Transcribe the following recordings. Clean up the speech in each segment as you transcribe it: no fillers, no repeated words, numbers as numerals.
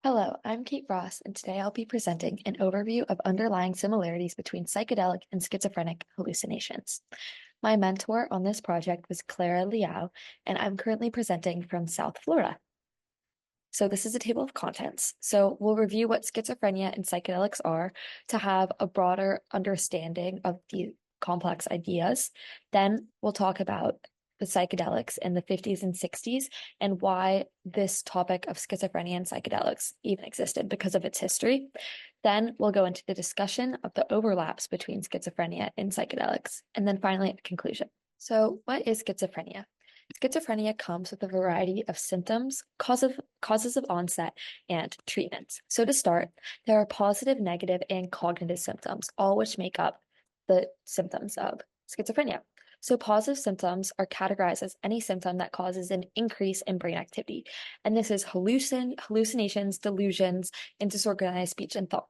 Hello, I'm Kate Ross, and today I'll be presenting an overview of underlying similarities between psychedelic and schizophrenic hallucinations. My mentor on this project was Clara Liao, and I'm currently presenting from South Florida. So this is a table of contents. So we'll review what schizophrenia and psychedelics are to have a broader understanding of the complex ideas. Then we'll talk about the psychedelics in the 50s and 60s and why this topic of schizophrenia and psychedelics even existed because of its history. Then we'll go into the discussion of the overlaps between schizophrenia and psychedelics. And then finally, a conclusion. So what is schizophrenia? Schizophrenia comes with a variety of symptoms, causes of onset, and treatments. So to start, there are positive, negative, and cognitive symptoms, all which make up the symptoms of schizophrenia. So positive symptoms are categorized as any symptom that causes an increase in brain activity. And this is hallucinations, delusions, and disorganized speech and thought.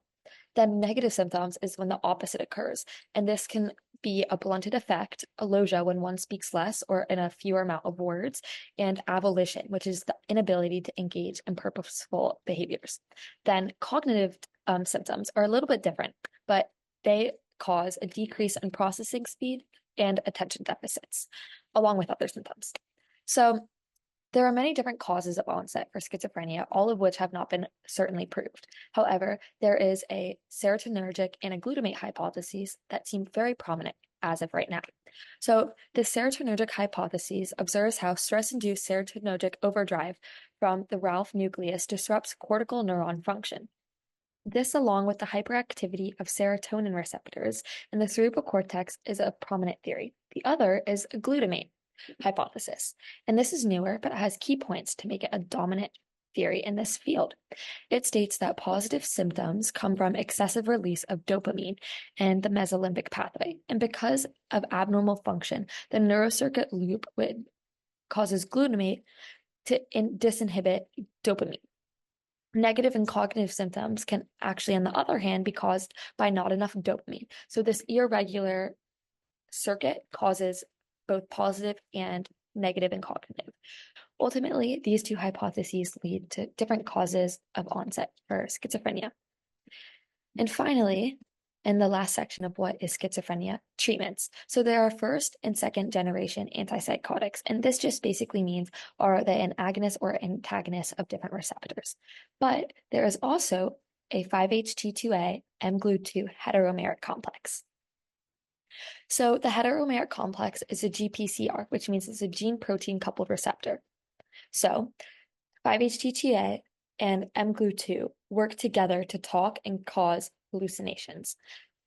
Then negative symptoms is when the opposite occurs. And this can be a blunted affect, alogia when one speaks less or in a fewer amount of words, and avolition, which is the inability to engage in purposeful behaviors. Then cognitive symptoms are a little bit different, but they cause a decrease in processing speed and attention deficits, along with other symptoms. So there are many different causes of onset for schizophrenia, all of which have not been certainly proved. However, there is a serotonergic and a glutamate hypotheses that seem very prominent as of right now. So the serotonergic hypothesis observes how stress-induced serotonergic overdrive from the Ralph nucleus disrupts cortical neuron function. This, along with the hyperactivity of serotonin receptors in the cerebral cortex, is a prominent theory. The other is a glutamate hypothesis, and this is newer, but it has key points to make it a dominant theory in this field. It states that positive symptoms come from excessive release of dopamine and the mesolimbic pathway, and because of abnormal function, the neurocircuit loop causes glutamate to disinhibit dopamine. Negative and cognitive symptoms can actually, on the other hand, be caused by not enough dopamine. So this irregular circuit causes both positive and negative and cognitive. Ultimately, these two hypotheses lead to different causes of onset for schizophrenia. And finally, in the last section of what is schizophrenia, treatments. So there are first and second generation antipsychotics, and this just basically means are they an agonist or antagonist of different receptors. But there is also a 5-HT2A mGlu2 heteromeric complex. So the heteromeric complex is a GPCR, which means it's a gene protein coupled receptor. So 5-HT2A and mGlu2 work together to talk and cause hallucinations,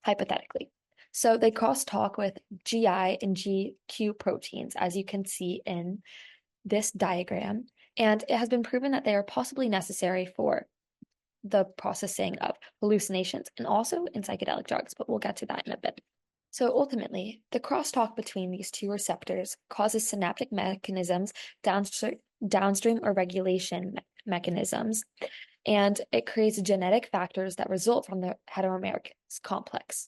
hypothetically. So they crosstalk with GI and GQ proteins, as you can see in this diagram, and it has been proven that they are possibly necessary for the processing of hallucinations and also in psychedelic drugs, but we'll get to that in a bit. So ultimately, the crosstalk between these two receptors causes synaptic mechanisms, downstream or regulation mechanisms, and it creates genetic factors that result from the heteromeric complex.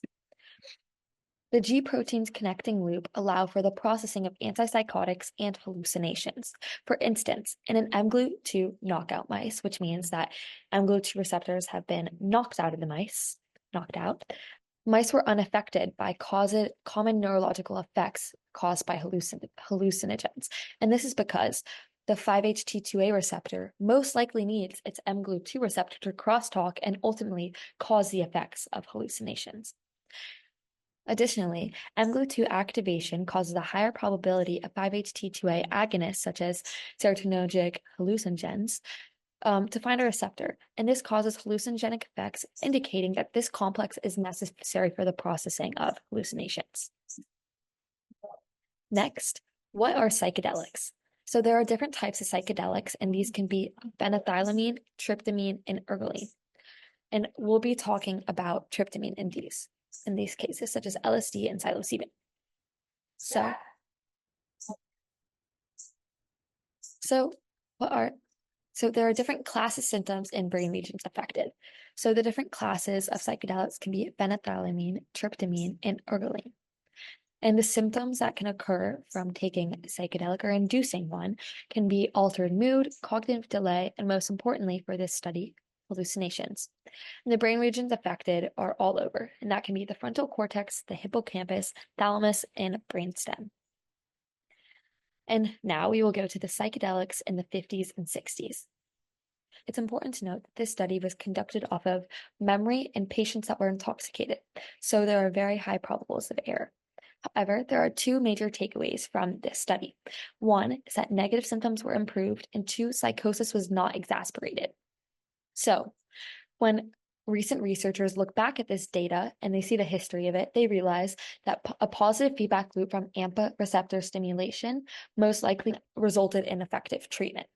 The G proteins connecting loop allow for the processing of antipsychotics and hallucinations. For instance, in an mGlu2 knockout mice, which means that mGlu2 receptors have been knocked out of the mice, mice were unaffected by common neurological effects caused by hallucinogens. And this is because the 5-HT2A receptor most likely needs its mGlu2 receptor to crosstalk and ultimately cause the effects of hallucinations. Additionally, mGlu2 activation causes a higher probability of 5-HT2A agonists, such as serotonergic hallucinogens, to find a receptor, and this causes hallucinogenic effects, indicating that this complex is necessary for the processing of hallucinations. Next, what are psychedelics? So there are different types of psychedelics, and these can be phenethylamine, tryptamine, and ergotamine. And we'll be talking about tryptamine in these cases, such as LSD and psilocybin. So there are different classes of symptoms in brain regions affected. So the different classes of psychedelics can be phenethylamine, tryptamine, and ergotamine. And the symptoms that can occur from taking a psychedelic or inducing one can be altered mood, cognitive delay, and most importantly for this study, hallucinations. And the brain regions affected are all over, and that can be the frontal cortex, the hippocampus, thalamus, and brainstem. And now we will go to the psychedelics in the 50s and 60s. It's important to note that this study was conducted off of memory in patients that were intoxicated, so there are very high probables of error. However, there are two major takeaways from this study. One is that negative symptoms were improved, and two, psychosis was not exacerbated. So, when recent researchers look back at this data and they see the history of it, they realize that a positive feedback loop from AMPA receptor stimulation most likely resulted in effective treatment.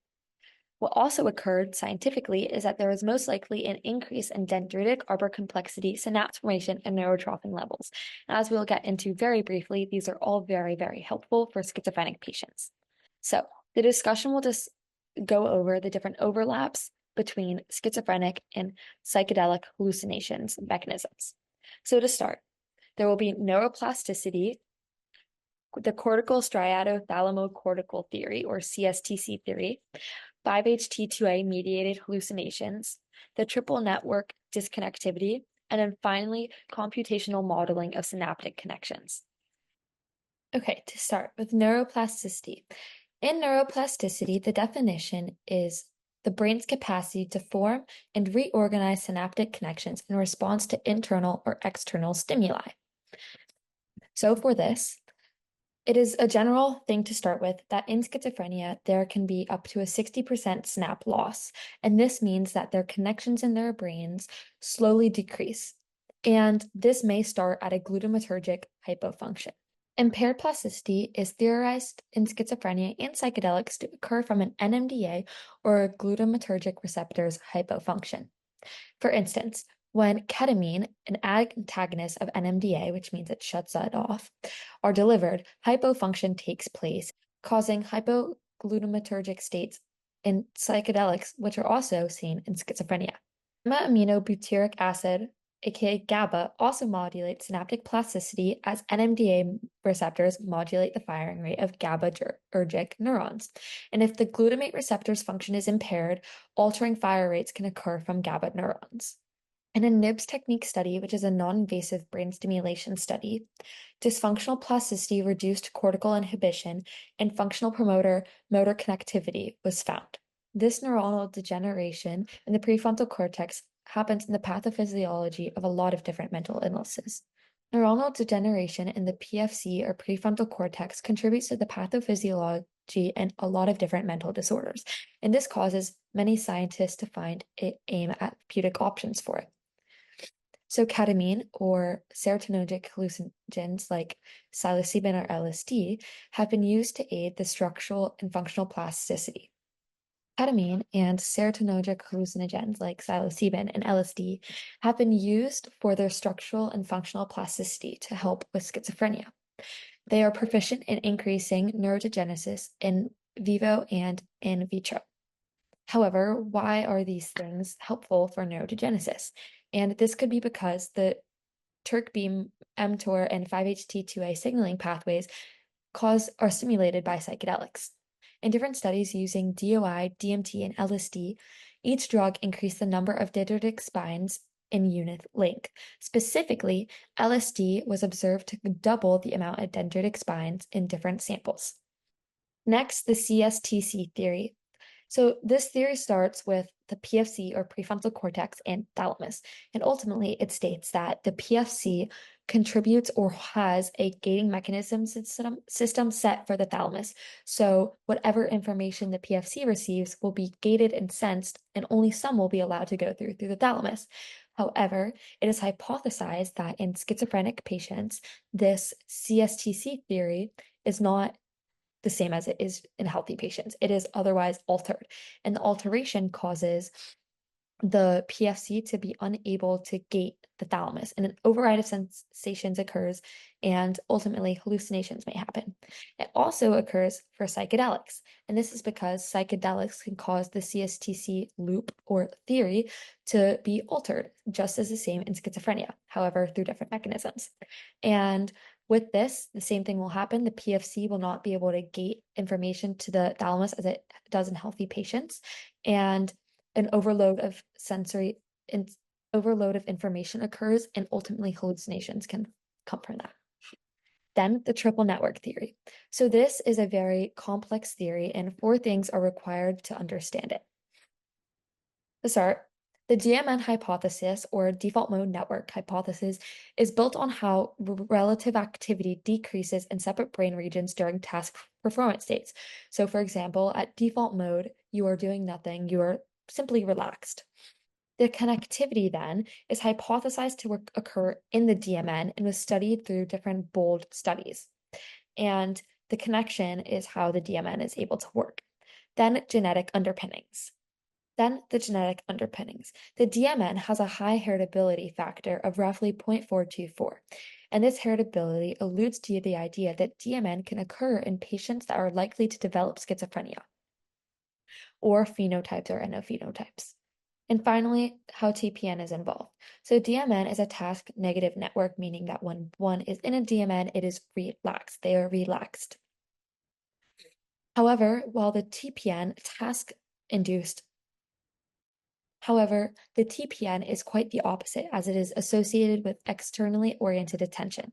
What also occurred scientifically is that there was most likely an increase in dendritic arbor complexity, synapse formation, and neurotrophin levels. And as we'll get into very briefly, these are all very, very helpful for schizophrenic patients. So the discussion will just go over the different overlaps between schizophrenic and psychedelic hallucinations mechanisms. So to start, there will be neuroplasticity, the cortical striatothalamo-cortical theory, or CSTC theory, 5-HT2A mediated hallucinations, the triple network disconnectivity, and then finally, computational modeling of synaptic connections. Okay, to start with neuroplasticity. In neuroplasticity, the definition is the brain's capacity to form and reorganize synaptic connections in response to internal or external stimuli. So for this, it is a general thing to start with that in schizophrenia, there can be up to a 60% synapse loss. And this means that their connections in their brains slowly decrease. And this may start at a glutamatergic hypofunction. Impaired plasticity is theorized in schizophrenia and psychedelics to occur from an NMDA or glutamatergic receptor's hypofunction. For instance, when ketamine, an antagonist of NMDA, which means it shuts it off, are delivered, hypofunction takes place, causing hypoglutamatergic states in psychedelics, which are also seen in schizophrenia. Gamma-aminobutyric acid, aka GABA, also modulates synaptic plasticity as NMDA receptors modulate the firing rate of GABAergic neurons. And if the glutamate receptor's function is impaired, altering fire rates can occur from GABA neurons. In a NIBS technique study, which is a non-invasive brain stimulation study, dysfunctional plasticity reduced cortical inhibition and functional promoter motor connectivity was found. This neuronal degeneration in the prefrontal cortex happens in the pathophysiology of a lot of different mental illnesses. Neuronal degeneration in the PFC or prefrontal cortex contributes to the pathophysiology and a lot of different mental disorders, and this causes many scientists to aim at therapeutic options for it. So ketamine or serotonergic hallucinogens like psilocybin or LSD have been used to aid the structural and functional plasticity. Ketamine and serotonergic hallucinogens like psilocybin and LSD have been used for their structural and functional plasticity to help with schizophrenia. They are proficient in increasing neurogenesis in vivo and in vitro. However, why are these things helpful for neurogenesis? And this could be because the TrkB, mTOR, and 5-HT2A signaling pathways are stimulated by psychedelics. In different studies using DOI, DMT, and LSD, each drug increased the number of dendritic spines in unit length. Specifically, LSD was observed to double the amount of dendritic spines in different samples. Next, the CSTC theory. So this theory starts with the PFC or prefrontal cortex and thalamus, and ultimately it states that the PFC contributes or has a gating mechanism system set for the thalamus. So whatever information the PFC receives will be gated and sensed, and only some will be allowed to go through the thalamus. However, it is hypothesized that in schizophrenic patients, this CSTC theory is not the same as it is in healthy patients. It is otherwise altered, and the alteration causes the PFC to be unable to gate the thalamus, and an override of sensations occurs, and ultimately hallucinations may happen. It also occurs for psychedelics, and this is because psychedelics can cause the CSTC loop or theory to be altered, just as the same in schizophrenia, however, through different mechanisms. And with this, the same thing will happen. The PFC will not be able to gate information to the thalamus as it does in healthy patients. And an overload of sensory in, overload of information occurs, and ultimately hallucinations can come from that. Then the triple network theory. So this is a very complex theory, and four things are required to understand it. To start, the DMN hypothesis, or default mode network hypothesis, is built on how relative activity decreases in separate brain regions during task performance states. So, for example, at default mode, you are doing nothing, you are simply relaxed. The connectivity then is hypothesized to occur in the DMN and was studied through different bold studies. And the connection is how the DMN is able to work. Then genetic underpinnings. Then the genetic underpinnings. The DMN has a high heritability factor of roughly 0.424, and this heritability alludes to the idea that DMN can occur in patients that are likely to develop schizophrenia, or phenotypes or endophenotypes. And finally, how TPN is involved. So DMN is a task negative network, meaning that when one is in a DMN, it is relaxed. They are relaxed. However, while the TPN task induced However, the TPN is quite the opposite, as it is associated with externally oriented attention.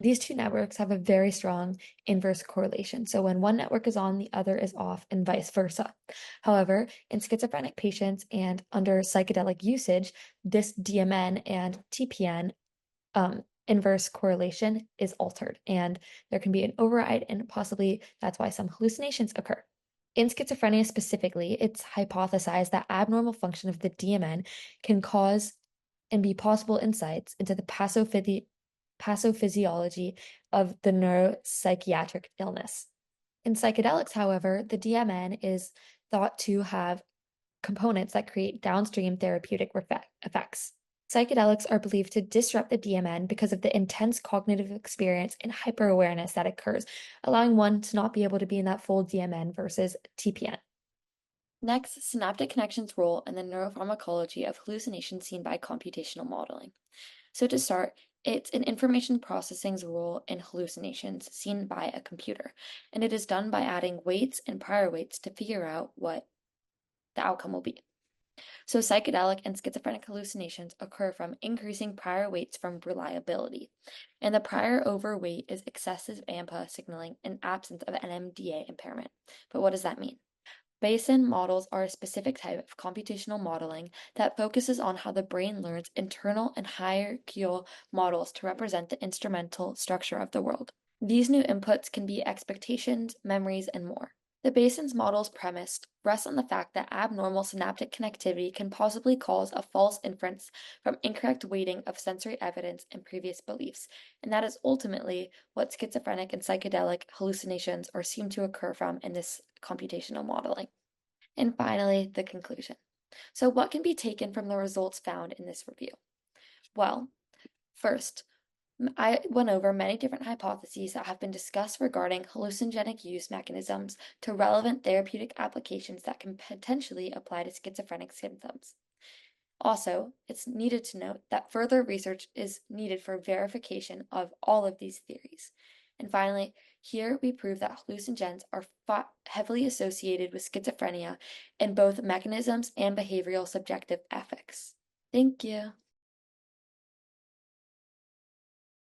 These two networks have a very strong inverse correlation. So when one network is on, the other is off, and vice versa. However, in schizophrenic patients and under psychedelic usage, this DMN and TPN inverse correlation is altered, and there can be an override, and possibly that's why some hallucinations occur. In schizophrenia specifically, it's hypothesized that abnormal function of the DMN can cause and be possible insights into the pathophysiology of the neuropsychiatric illness. In psychedelics, however, the DMN is thought to have components that create downstream therapeutic effects. Psychedelics are believed to disrupt the DMN because of the intense cognitive experience and hyper-awareness that occurs, allowing one to not be able to be in that full DMN versus TPN. Next, synaptic connections role in the neuropharmacology of hallucinations seen by computational modeling. So to start, it's an information processing's role in hallucinations seen by a computer, and it is done by adding weights and prior weights to figure out what the outcome will be. So psychedelic and schizophrenic hallucinations occur from increasing prior weights from reliability, and the prior overweight is excessive AMPA signaling in absence of NMDA impairment. But what does that mean? Bayesian models are a specific type of computational modeling that focuses on how the brain learns internal and hierarchical models to represent the instrumental structure of the world. These new inputs can be expectations, memories, and more. The Bayesian model's premise rests on the fact that abnormal synaptic connectivity can possibly cause a false inference from incorrect weighting of sensory evidence and previous beliefs, and that is ultimately what schizophrenic and psychedelic hallucinations are seen to occur from in this computational modeling. And finally, the conclusion. So what can be taken from the results found in this review? Well, first, I went over many different hypotheses that have been discussed regarding hallucinogenic use mechanisms to relevant therapeutic applications that can potentially apply to schizophrenic symptoms. Also, it's needed to note that further research is needed for verification of all of these theories. And finally, here we prove that hallucinogens are heavily associated with schizophrenia in both mechanisms and behavioral subjective effects. Thank you.